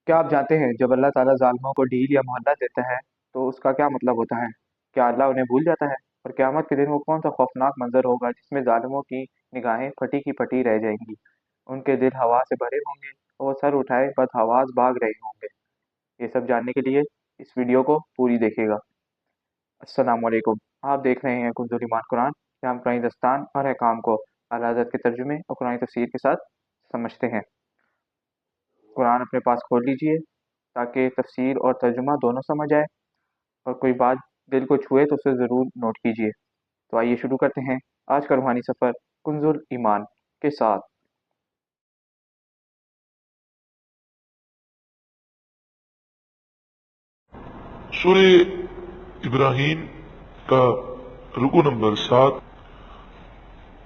کیا آپ جانتے ہیں جب اللہ تعالیٰ ظالموں کو ڈھیل یا مہلت دیتا ہے تو اس کا کیا مطلب ہوتا ہے؟ کیا اللہ انہیں بھول جاتا ہے؟ اور قیامت کے دن وہ کون سا خوفناک منظر ہوگا جس میں ظالموں کی نگاہیں پھٹی کی پھٹی رہ جائیں گی، ان کے دل ہوا سے بھرے ہوں گے اور وہ سر اٹھائے بدحواس بھاگ رہے ہوں گے؟ یہ سب جاننے کے لیے اس ویڈیو کو پوری دیکھیے گا۔ السلام علیکم، آپ دیکھ رہے ہیں کنز ایمان قرآن، جہاں ہم قرآن دستان اور احکام کو اعلیٰ حضرت کے ترجمے اور قرآن تفسیر کے ساتھ سمجھتے ہیں۔ قرآن اپنے پاس کھول لیجئے تاکہ تفسیر اور ترجمہ دونوں سمجھ آئے، اور کوئی بات دل کو چھوئے تو اسے ضرور نوٹ کیجئے۔ تو آئیے شروع کرتے ہیں آج کا روحانی سفر کنز ایمان کے ساتھ۔ سورہ ابراہیم کا رکو نمبر 7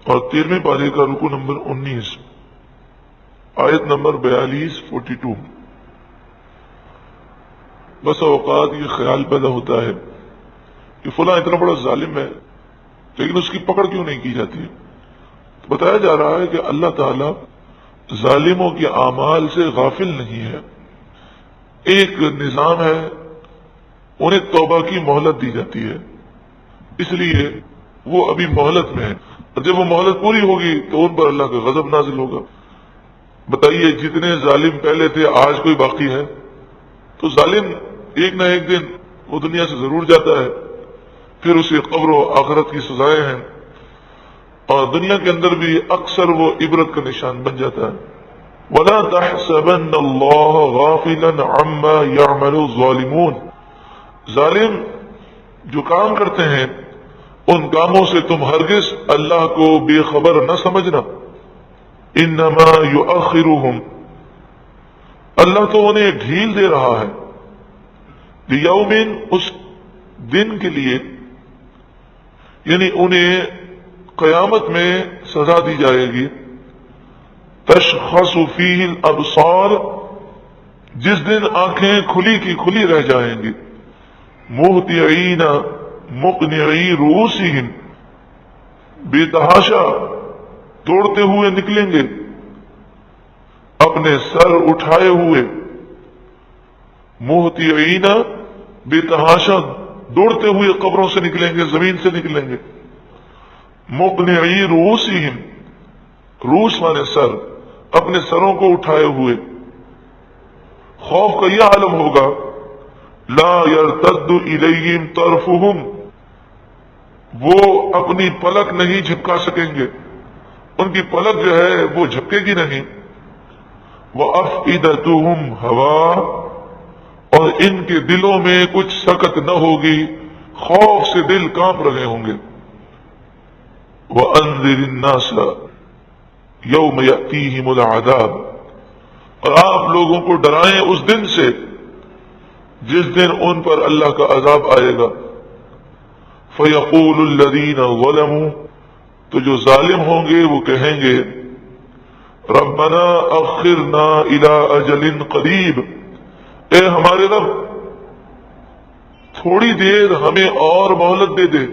اور 13ویں پارے کا رکو نمبر 19، آیت نمبر 42 بس اوقات یہ خیال پیدا ہوتا ہے کہ فلاں اتنا بڑا ظالم ہے لیکن اس کی پکڑ کیوں نہیں کی جاتی؟ بتایا جا رہا ہے کہ اللہ تعالی ظالموں کے اعمال سے غافل نہیں ہے۔ ایک نظام ہے، انہیں توبہ کی مہلت دی جاتی ہے، اس لیے وہ ابھی مہلت میں ہے، اور جب وہ مہلت پوری ہوگی تو ان پر اللہ کا غضب نازل ہوگا۔ بتائیے جتنے ظالم پہلے تھے آج کوئی باقی ہے؟ تو ظالم ایک نہ ایک دن وہ دنیا سے ضرور جاتا ہے، پھر اسے قبر و آخرت کی سزائیں ہیں، اور دنیا کے اندر بھی اکثر وہ عبرت کا نشان بن جاتا ہے۔ وَلَا تَحْسَبَنَّ اللَّهَ غَافِلًا عَمَّا يَعْمَلُ الظَّالِمُونَ، ظالم جو کام کرتے ہیں ان کاموں سے تم ہرگز اللہ کو بے خبر نہ سمجھنا۔ انما یؤخرہم، اللہ تو انہیں ڈھیل دے رہا ہے، لیوم، اس دن کے لیے، یعنی انہیں قیامت میں سزا دی جائے گی۔ تشخص فیہ الابصار، جس دن آنکھیں کھلی کی کھلی رہ جائیں گی۔ مہطعین مقنعی رؤوسہم، بے تحاشا دوڑتے ہوئے نکلیں گے، اپنے سر اٹھائے ہوئے۔ مہطعین، بے تحاشا دوڑتے ہوئے قبروں سے نکلیں گے، زمین سے نکلیں گے۔ مقنعی رؤوسہم، رؤوس مانے سر، اپنے سروں کو اٹھائے ہوئے۔ خوف کا یہ عالم ہوگا، لا یرتد الیہم طرفہم، وہ اپنی پلک نہیں جھپکا سکیں گے، ان کی پلک جو ہے وہ جھپکے گی نہیں۔ وَأَفْئِدَتُهُمْ هَوَاءٌ، اور ان کے دلوں میں کچھ سکت نہ ہوگی، خوف سے دل کانپ رہے ہوں گے۔ وَأَنذِرِ النَّاسَ يَوْمَ يَأْتِيهِمُ الْعَذَابُ، اور آپ لوگوں کو ڈرائیں اس دن سے جس دن ان پر اللہ کا عذاب آئے گا۔ فَيَقُولُ الَّذِينَ ظَلَمُوا، تو جو ظالم ہوں گے وہ کہیں گے، ربنا اخرنا الى اجل قریب، اے ہمارے رب تھوڑی دیر ہمیں اور مہلت دے دے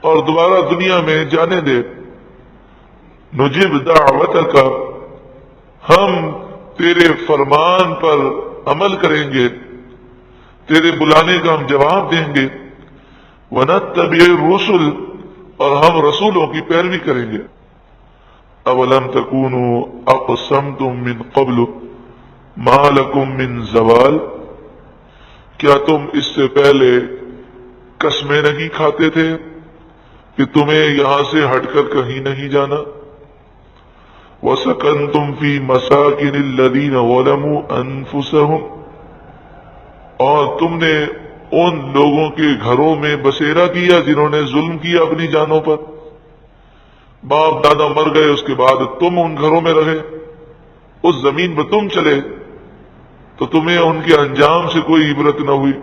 اور دوبارہ دنیا میں جانے دے۔ نجب دعوتک، ہم تیرے فرمان پر عمل کریں گے، تیرے بلانے کا ہم جواب دیں گے۔ ونتبع الرسل، اور ہم رسولوں کی پیروی کریں گے۔ اولم تکونوا اقسمتم من قبل ما لکم من زوال، کیا تم اس سے پہلے قسمیں نہیں کھاتے تھے کہ تمہیں یہاں سے ہٹ کر کہیں نہیں جانا؟ وَسَكَنْتُمْ فِي مَسَاكِنِ الَّذِينَ ظَلَمُوا أَنفُسَهُمْ، اور تم نے ان لوگوں کے گھروں میں بسیرا کیا جنہوں نے ظلم کیا اپنی جانوں پر۔ باپ دادا مر گئے، اس کے بعد تم ان گھروں میں رہے، اس زمین پر تم چلے، تو تمہیں ان کے انجام سے کوئی عبرت نہ ہوئی۔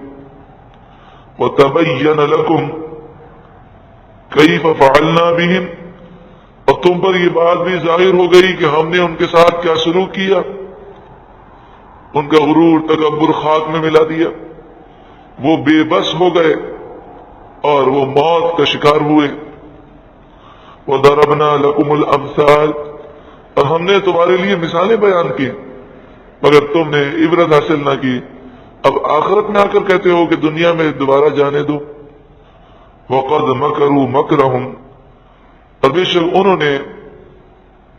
وَتَبَيَّنَ لَكُمْ كَيْفَ فَعَلْنَا بِهِمْ، اور تم پر یہ بات بھی ظاہر ہو گئی کہ ہم نے ان کے ساتھ کیا سلوک کیا، ان کا غرور تکبر خاک میں ملا دیا، وہ بے بس ہو گئے اور وہ موت کا شکار ہوئے۔ وَضَرَبْنَا لَكُمُ الْأَمْثَالَ، اور ہم نے تمہارے لیے مثالیں بیان کی۔ मगर तुमने इबरत हासिल ना की, अब आखिरत में आकर कहते हो कि दुनिया में दोबारा जाने दो। वक़द मकरू मकरहुम, और बेशक उन्होंने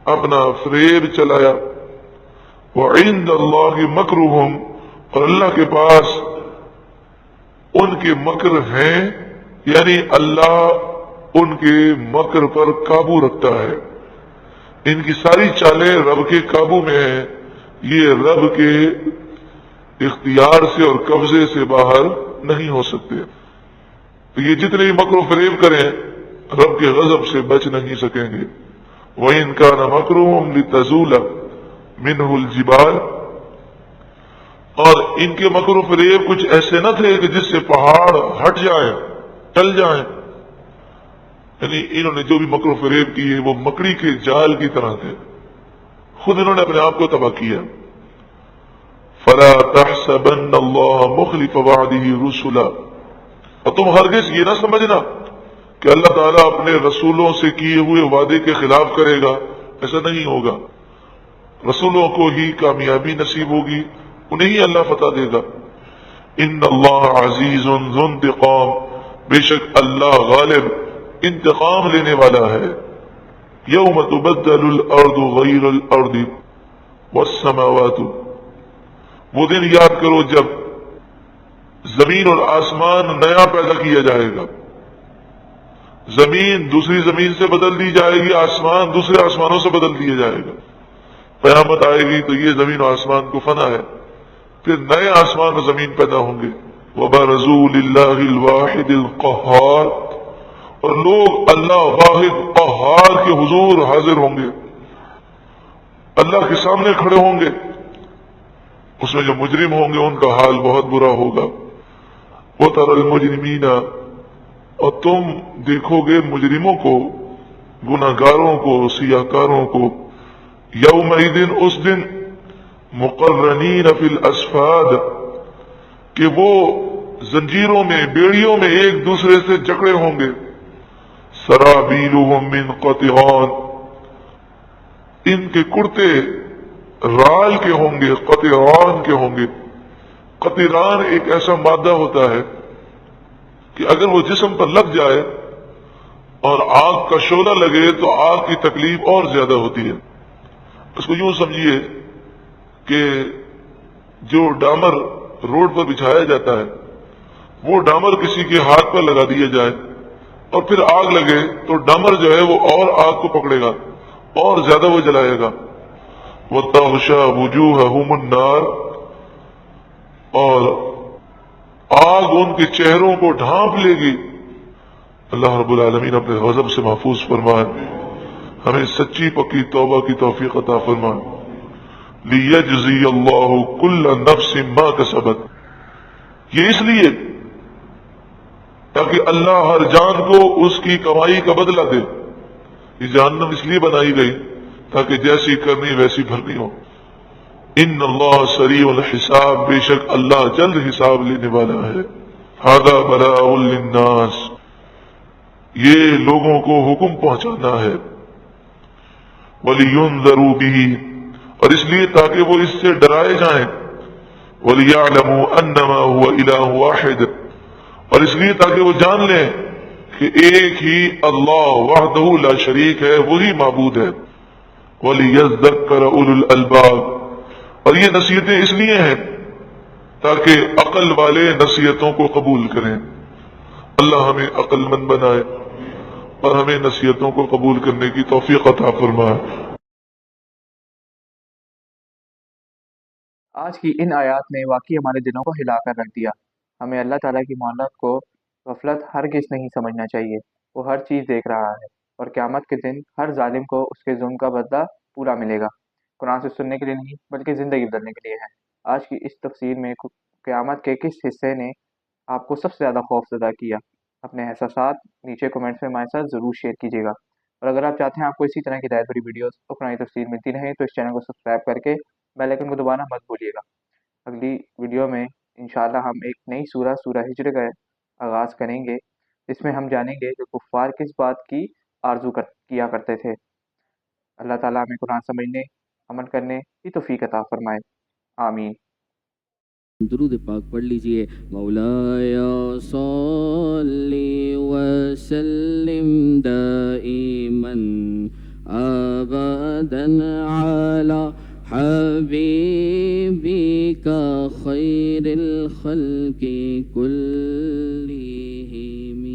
अपना फरेब चलाया। वइंदल्लाहि मकरुहुम, और अल्लाह के पास उनके मकर हैं, यानी अल्लाह उनके मकर पर काबू रखता है। इनकी सारी चालें रब के काबू में हैं, ये रब के इख्तियार से और कब्जे से बाहर नहीं हो सकते। तो ये जितने भी मकरो फरेब करें रब के गजब से बच नहीं सकेंगे। वह इनका न मकरूम लितजूल मिनहुल जिबाल, और इनके मकरो फरेब कुछ ऐसे न थे कि जिससे पहाड़ हट जाए, टल जाए। यानी इन्होंने जो भी मकरो फरेब किए वो मकड़ी के जाल की तरह थे, खुद इन्होंने अपने आप को तबाह किया। फला तहसबन अल्लाह मुखलिफ वअदिही रुसुला, और तुम हरगिज ये ना समझना कि अल्लाह ताला अपने रसूलों से किए हुए वादे के खिलाफ करेगा, ऐसा नहीं होगा। रसूलों को ही कामयाबी नसीब होगी, उन्हें ही अल्लाह फतह देगा। इन अल्लाह अजीजुन ज़ु इंतिकाम, बेशक अल्लाह गालिब इंतकाम लेने वाला है। यौम तुबद्दलुल अर्दु गैरल अर्दि वस्समावातु, वो दिन याद करो जब जमीन और आसमान नया पैदा किया जाएगा। जमीन दूसरी जमीन से बदल दी जाएगी, आसमान दूसरे आसमानों से बदल दिया जाएगा। कयामत आएगी तो ये जमीन और आसमान को फना है, फिर नए आसमान और जमीन पैदा होंगे। वबरज़ू लिल्लाहिल वाहिदिल क़ह्हार, और लोग अल्लाह वाहिद क़ह्हार के हुजूर हाजिर होंगे, अल्लाह के सामने खड़े होंगे। उसमें जो मुजरिम होंगे उनका हाल बहुत बुरा होगा। वो तरल मुजरिमीना, और तुम देखोगे मुजरिमों को, गुनाहगारों को, सियाकारों को, यौमइदिन, उस दिन, मुक़र्रनीन फिल अस्फाद, कि वो जंजीरों में, बेड़ियों में एक दूसरे से जकड़े होंगे। सराबीलुहुम मिन क़तिगान, इनके कुर्ते राल के होंगे, क़तिरान के होंगे। क़तिरान एक ऐसा मादा होता है कि अगर वो जिस्म पर लग जाए और आग का शोला लगे तो आग की तकलीफ और ज्यादा होती है। उसको यूं समझिए कि जो डामर रोड पर बिछाया जाता है, वो डामर किसी के हाथ पर लगा दिया जाए और फिर आग लगे तो डामर जो है वो और आग को पकड़ेगा और ज्यादा वो जलाएगा। वो तग़शा वुजूहहुमुन नार, और आग उनके चेहरों को ढांप लेगी। अल्लाह रब्बुल आलमीन अपने गजब से महफूज फरमाए, हमें सच्ची पक्की तौबा की तौफीक अता फरमाए। लियजज़ी अल्लाहु कुल्ल नफ्सिन मा कसबत, ये इसलिए ताकि अल्लाह हर जान को उसकी कमाई का बदला दे। ये जहन्नम इसलिए बनाई गई ताकि जैसी करनी वैसी भरनी हो। इन अल्लाह सरीउल हिसाब, बेशक अल्लाह जल्द हिसाब लेने वाला है। हादा बलाउल लिन्नास, ये लोगों को हुक्म पहुंचाना है। वलियुनज़रू बिही, और इसलिए ताकि वो इससे डराए जाएं। वलियअलमू अन्नमा हुवा इलाहु वाहिद, और इसलिए ताकि वो जान लें कि एक ही अल्लाह वहदहू ला शरीक है, वही माबूद है। वलियज़्ज़कर उलुल अलबाब, और ये नसीहतें इसलिए हैं ताकि अकल वाले नसीहतों को कबूल करें। अल्लाह हमें अक्लमंद बनाए और हमें नसीहतों को कबूल करने की तौफीक अता फरमाए। आज की इन आयात ने वाकई हमारे दिलों को हिला कर रख दिया। हमें अल्लाह ताला की मोहब्बत को गफलत हरगिज़ नहीं समझना चाहिए। वो हर चीज़ देख रहा है और क़यामत के दिन हर जालिम को उसके जुल्म का बदला पूरा मिलेगा। कुरान से सुनने के लिए नहीं बल्कि ज़िंदगी बदलने के लिए है। आज की इस तफसीर में क़यामत के किस हिस्से ने आपको सबसे ज़्यादा खौफज़दा किया? अपने एहसासात नीचे कमेंट्स में हमारे साथ ज़रूर शेयर कीजिएगा। और अगर आप चाहते हैं आपको इसी तरह की हिदायत भरी वीडियोस और कुरानी तफसीर मिलती रहें तो इस चैनल को सब्सक्राइब करके बेल आइकन को दबाना मत भूलिएगा। अगली वीडियो में इंशाअल्लाह हम एक नई सूरह हिज्र का आगाज़ करेंगे, जिसमें हम जानेंगे कि कुफ़ार किस बात की किया करते थे। अल्लाह ताला हमें कुरान समझने, अमल करने की तौफीक अता फरमाए। آمین۔ درود پاک پڑھ لیجئے۔ مولایا صلی وسلم دائما ابدا علی حبیبک خیر الخلق کلہم۔